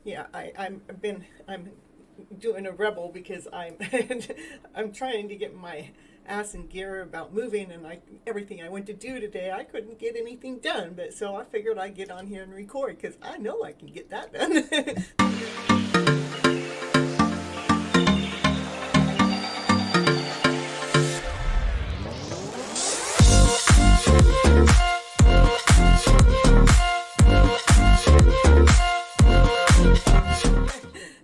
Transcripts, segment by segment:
Yeah, I'm doing a rebel because I'm I'm trying to get my ass in gear about moving, and everything I went to do today, I couldn't get anything done. But so I figured I'd get on here and record because I know I can get that done.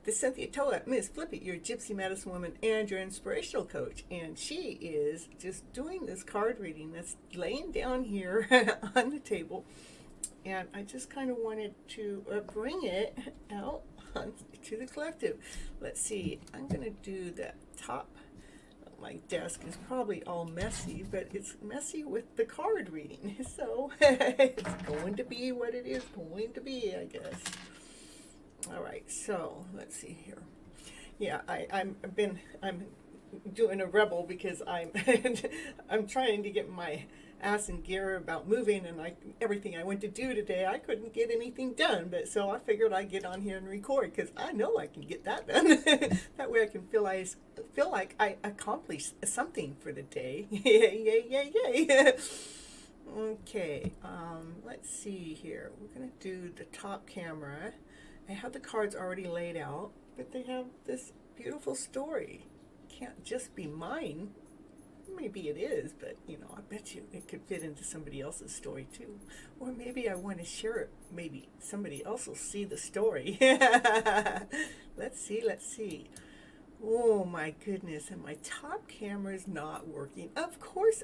The Cynthia Toet, Miss Flip It, your Gypsy medicine woman and your inspirational coach. And she is just doing this card reading that's laying down here on the table. And I just kind of wanted to bring it out to the collective. Let's see, I'm going to do the top. My desk is probably all messy, but it's messy with the card reading. So it's going to be what it is going to be, I guess. All right, so let's see here. Yeah, I'm doing a rebel because I'm I'm trying to get my ass in gear about moving, and everything I went to do today, I couldn't get anything done. But so I figured I'd get on here and record because I know I can get that done. That way I can feel like I accomplished something for the day. Yay, yay, yay, yay. Okay, let's see here. We're gonna do the top camera. I have the cards already laid out, but they have this beautiful story. Can't just be mine. Maybe it is, but I bet you it could fit into somebody else's story too. Or maybe I want to share it. Maybe somebody else will see the story. Let's see. Oh my goodness, and my top camera is not working. Of course.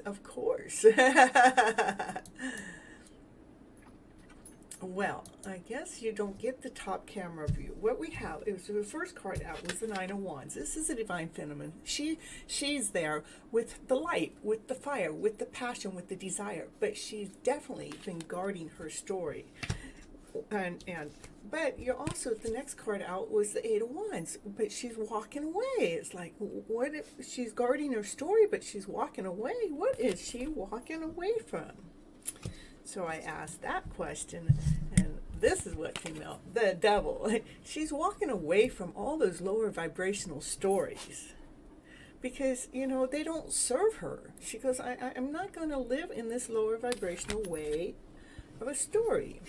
Well, I guess you don't get the top camera view. What we have is the first card out was the Nine of Wands. This is a divine feminine. She's there with the light, with the fire, with the passion, with the desire. But she's definitely been guarding her story. But you're also, the next card out was the Eight of Wands, but she's walking away. It's like, what if she's guarding her story, but she's walking away? What is she walking away from? So I asked that question, and this is what came out. The devil. She's walking away from all those lower vibrational stories because, they don't serve her. She goes, I'm not going to live in this lower vibrational way of a story.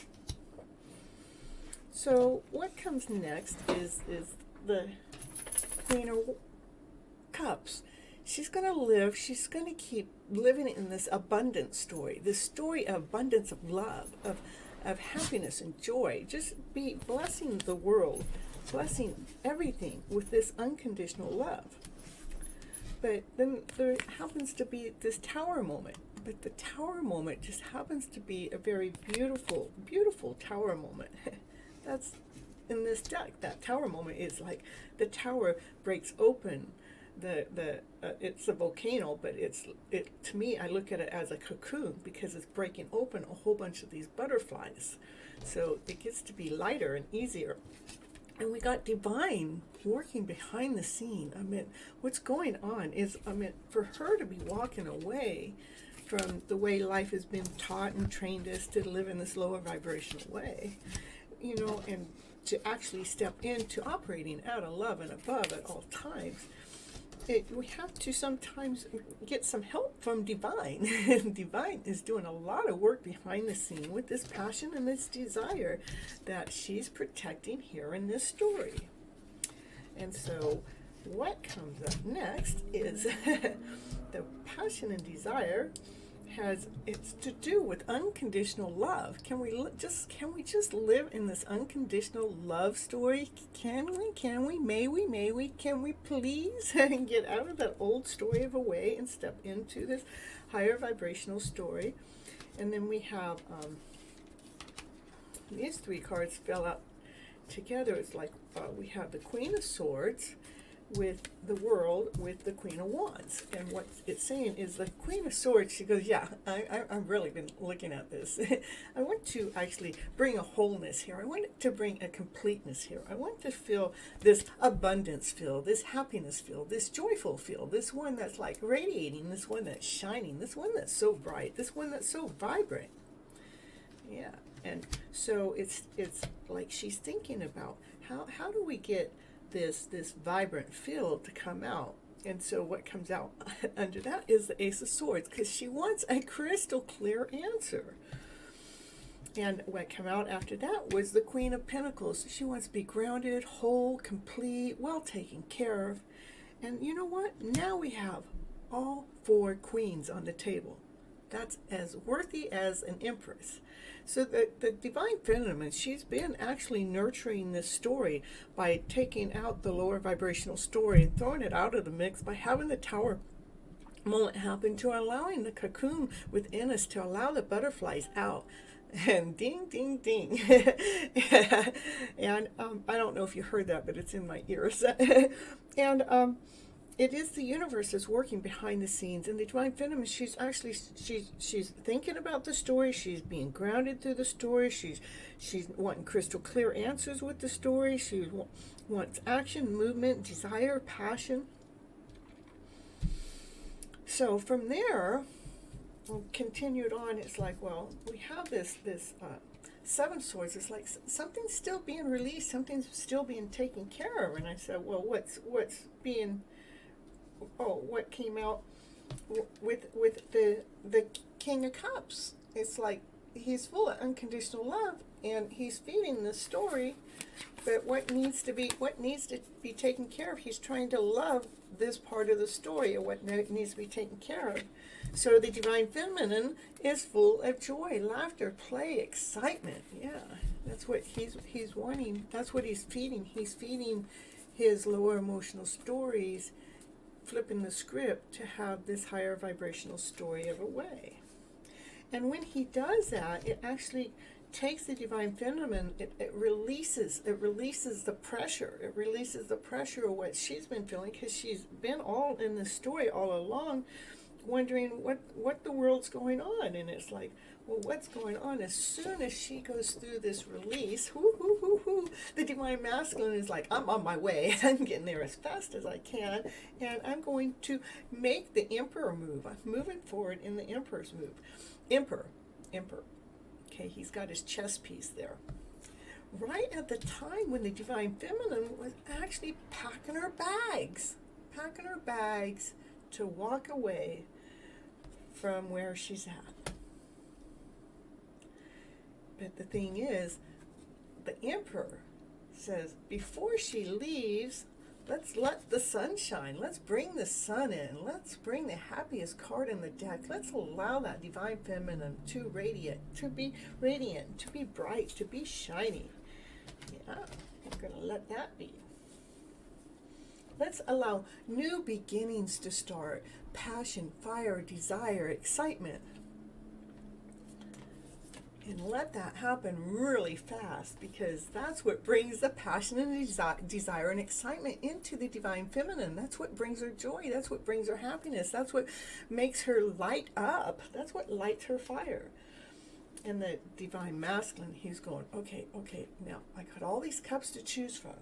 So what comes next is the Queen of Cups. She's going to live, she's going to keep living in this abundance story, this story of abundance of love, of happiness and joy. Just be blessing the world, blessing everything with this unconditional love. But then there happens to be this tower moment. But the tower moment just happens to be a very beautiful, beautiful tower moment. That's in this deck. That tower moment is like the tower breaks open. It's a volcano, but to me, I look at it as a cocoon because it's breaking open a whole bunch of these butterflies. So it gets to be lighter and easier. And we got divine working behind the scene. What's going on is, for her to be walking away from the way life has been taught and trained us to live in this lower vibrational way, and to actually step into operating out of love and above at all times. We have to sometimes get some help from Divine. Divine is doing a lot of work behind the scene with this passion and this desire that she's protecting here in this story. And so what comes up next is the passion and desire it's to do with unconditional love. Can we just live in this unconditional love story? Can we? May we? Can we please get out of that old story of a way and step into this higher vibrational story? And then we have these three cards fell out together. It's like we have the Queen of Swords with the World with the Queen of Wands. And what it's saying is the Queen of Swords, she goes, yeah, I've really been looking at this. I want to actually bring a wholeness here. I want to bring a completeness here. I want to feel this abundance feel, this happiness feel, this joyful feel, this one that's like radiating, this one that's shining, this one that's so bright, this one that's so vibrant. Yeah. And so it's like she's thinking about how do we get this vibrant field to come out? And so what comes out under that is the Ace of Swords, because she wants a crystal clear answer. And what came out after that was the Queen of Pentacles. She wants to be grounded, whole, complete, well taken care of. And you know what? Now we have all 4 queens on the table. That's as worthy as an empress. So the Divine Feminine, she's been actually nurturing this story by taking out the lower vibrational story and throwing it out of the mix by having the Tower moment happen, to allowing the cocoon within us to allow the butterflies out. And ding, ding, ding. And I don't know if you heard that, but it's in my ears. And it is the universe is working behind the scenes, and the Divine Feminine, she's actually she's thinking about the story. She's being grounded through the story. She's wanting crystal clear answers with the story. She wants action, movement, desire, passion. So from there, continued on. It's like, well, we have this 7 swords. It's like something's still being released. Something's still being taken care of. And I said, well, what's being what came out with the King of Cups? It's like he's full of unconditional love, and he's feeding the story. But what needs to be taken care of? He's trying to love this part of the story, or what needs to be taken care of. So the Divine Feminine is full of joy, laughter, play, excitement. Yeah, that's what he's wanting. That's what he's feeding. He's feeding his lower emotional stories, flipping the script to have this higher vibrational story of a way. And when he does that, it actually takes the Divine Feminine, it releases the pressure. It releases the pressure of what she's been feeling, because she's been all in the story all along, wondering what the world's going on. And it's like, well, what's going on? As soon as she goes through this release, the Divine Masculine is like, I'm on my way. I'm getting there as fast as I can, and I'm going to make the Emperor move. I'm moving forward in the Emperor's move. Emperor. Okay, he's got his chess piece there. Right at the time when the Divine Feminine was actually packing her bags to walk away from where she's at. But the thing is, the Emperor says, before she leaves, let's let the sun shine. Let's bring the sun in. Let's bring the happiest card in the deck. Let's allow that Divine Feminine to be radiant, to be bright, to be shiny. Yeah, I'm going to let that be. Let's allow new beginnings to start. Passion, fire, desire, excitement. And let that happen really fast, because that's what brings the passion and desire and excitement into the Divine Feminine. That's what brings her joy. That's what brings her happiness. That's what makes her light up. That's what lights her fire. And the Divine Masculine, he's going, okay, now I got all these cups to choose from.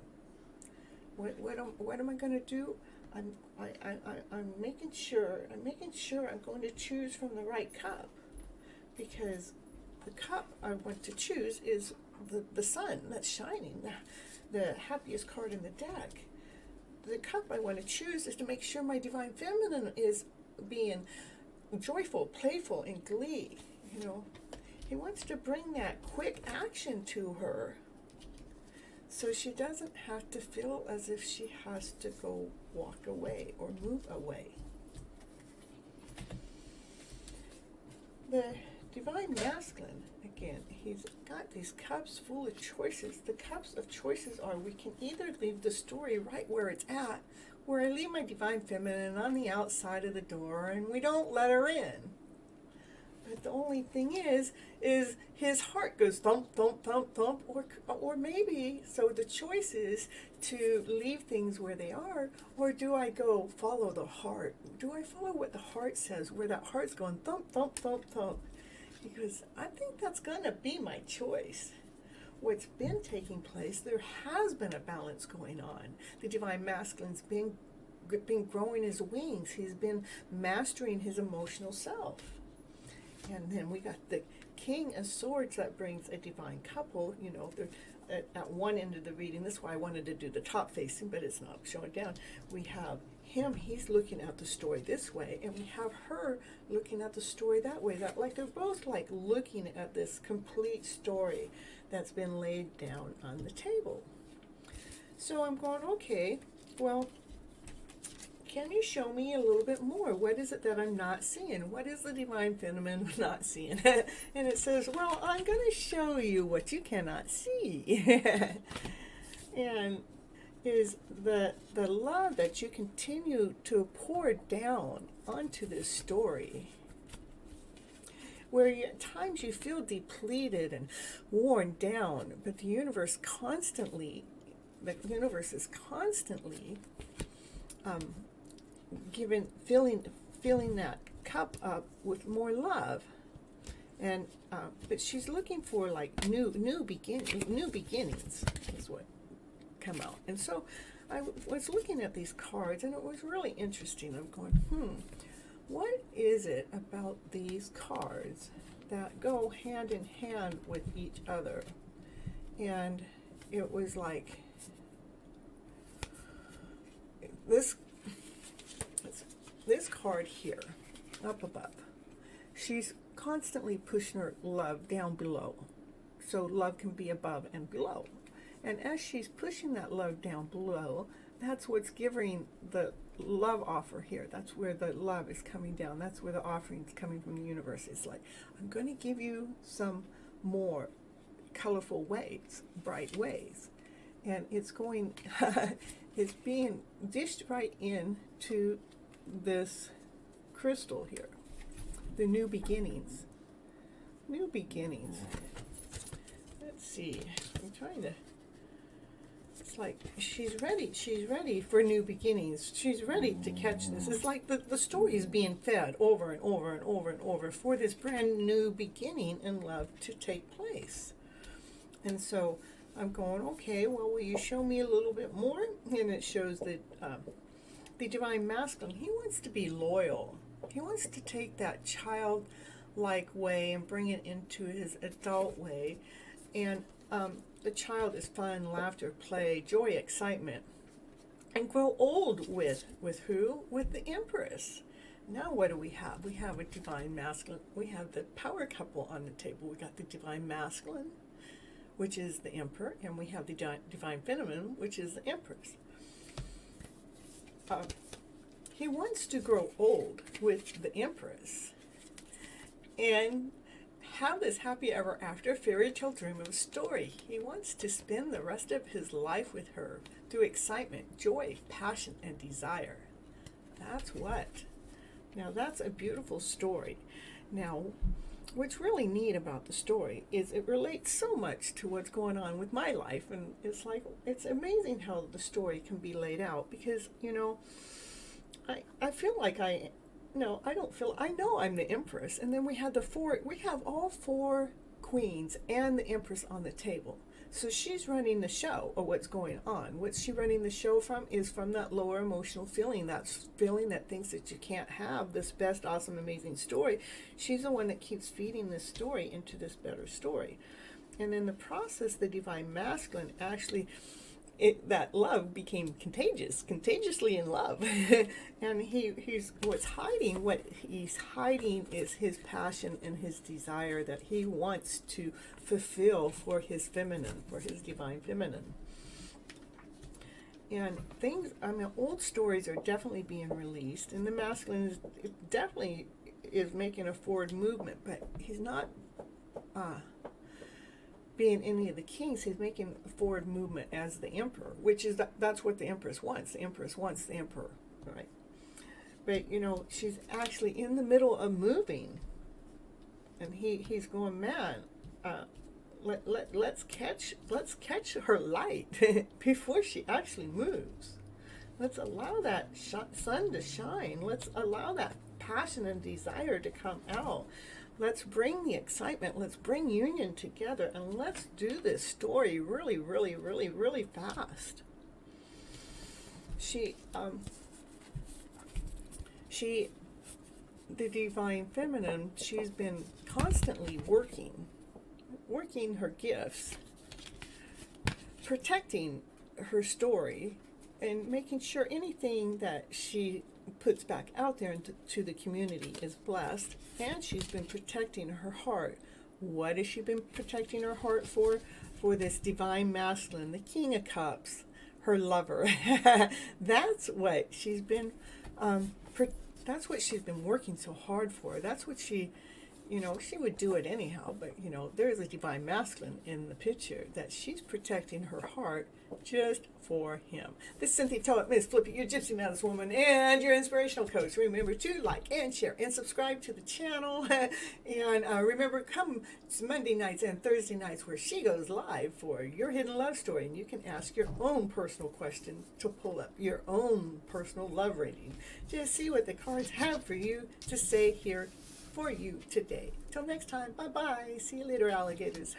What am I going to do? I'm making sure I'm going to choose from the right cup, because the cup I want to choose is the sun that's shining, the happiest card in the deck. The cup I want to choose is to make sure my Divine Feminine is being joyful, playful, and glee. He wants to bring that quick action to her, so she doesn't have to feel as if she has to go walk away or move away. The Divine Masculine, again, he's got these cups full of choices. The cups of choices are, we can either leave the story right where it's at, where I leave my Divine Feminine on the outside of the door and we don't let her in. But the only thing is his heart goes thump, thump, thump, thump, or maybe, so the choice is to leave things where they are, or do I go follow the heart? Do I follow what the heart says, where that heart's going thump, thump, thump, thump? Because I think that's going to be my choice. What's been taking place, there has been a balance going on. The Divine Masculine's been growing his wings. He's been mastering his emotional self. And then we got the King of Swords that brings a divine couple. at one end of the reading. That's why I wanted to do the top facing, but it's not showing down. We have him, he's looking at the story this way, and we have her looking at the story that way. That, like, they're both like looking at this complete story that's been laid down on the table. So I'm going, okay, well, can you show me a little bit more? What is it that I'm not seeing? What is the divine feminine not seeing? And it says, well, I'm going to show you what you cannot see. And is the love that you continue to pour down onto this story, where at times you feel depleted and worn down, but the universe is constantly filling that cup up with more love, and but she's looking for like new beginnings is what come out. And so I was looking at these cards, and it was really interesting. I'm going, what is it about these cards that go hand in hand with each other? And it was like this card here, up above, she's constantly pushing her love down below, so love can be above and below. And as she's pushing that love down below, that's what's giving the love offer here. That's where the love is coming down. That's where the offering is coming from the universe. It's like, I'm going to give you some more colorful ways, bright ways. And it's going, it's being dished right into this crystal here. The new beginnings. New beginnings. Let's see. I'm trying to... It's like she's ready for new beginnings. She's ready to catch this. It's like the story is being fed over and over and over and over for this brand new beginning in love to take place. And so I'm going, okay, well, will you show me a little bit more? And it shows that the divine masculine, he wants to be loyal. He wants to take that childlike way and bring it into his adult way. And the child is fun, laughter, play, joy, excitement, and grow old with who? With the Empress. Now what do we have? We have a divine masculine. We have the power couple on the table. We got the divine masculine, which is the Emperor, and we have the divine feminine, which is the Empress. He wants to grow old with the Empress and have this happy ever after fairy tale dream of a story. He wants to spend the rest of his life with her through excitement, joy, passion, and desire. That's what. Now that's a beautiful story. Now, what's really neat about the story is it relates so much to what's going on with my life, and it's like, it's amazing how the story can be laid out, because, you know, I feel like I know I'm the Empress, and then we have all four queens and the Empress on the table. So she's running the show of what's going on. What's she running the show from? Is from that lower emotional feeling, that feeling that thinks that you can't have this best, awesome, amazing story. She's the one that keeps feeding this story into this better story. And in the process, the divine masculine actually, that love became contagiously in love. And what he's hiding is his passion and his desire that he wants to fulfill for his feminine, for his divine feminine. And old stories are definitely being released, and the masculine definitely is making a forward movement, but he's not being any of the kings. He's making a forward movement as the emperor, which is that's what the Empress wants. The Empress wants the emperor, right? But you know, she's actually in the middle of moving, and he's going, man, let's catch her light before she actually moves. Let's allow that sun to shine. Let's allow that passion and desire to come out. Let's bring the excitement. Let's bring union together, and let's do this story really, really, really, really fast. The divine feminine, she's been constantly working her gifts protecting her story and making sure anything that she puts back out there to the community is blessed. And she's been protecting her heart. What has she been protecting her heart for? For this divine masculine, the King of Cups, her lover. That's what she's been that's what she's been working so hard for. That's what she would do it anyhow, but there's a divine masculine in the picture that she's protecting her heart just for him. This is Cynthia Toet, Miss Flippy, your Gypsy Mountain woman, and your inspirational coach. Remember to like and share and subscribe to the channel. And remember, come Monday nights and Thursday nights where she goes live for your hidden love story, and you can ask your own personal question to pull up your own personal love reading. Just see what the cards have for you to say here for you today. Till next time, bye-bye. See you later, alligators.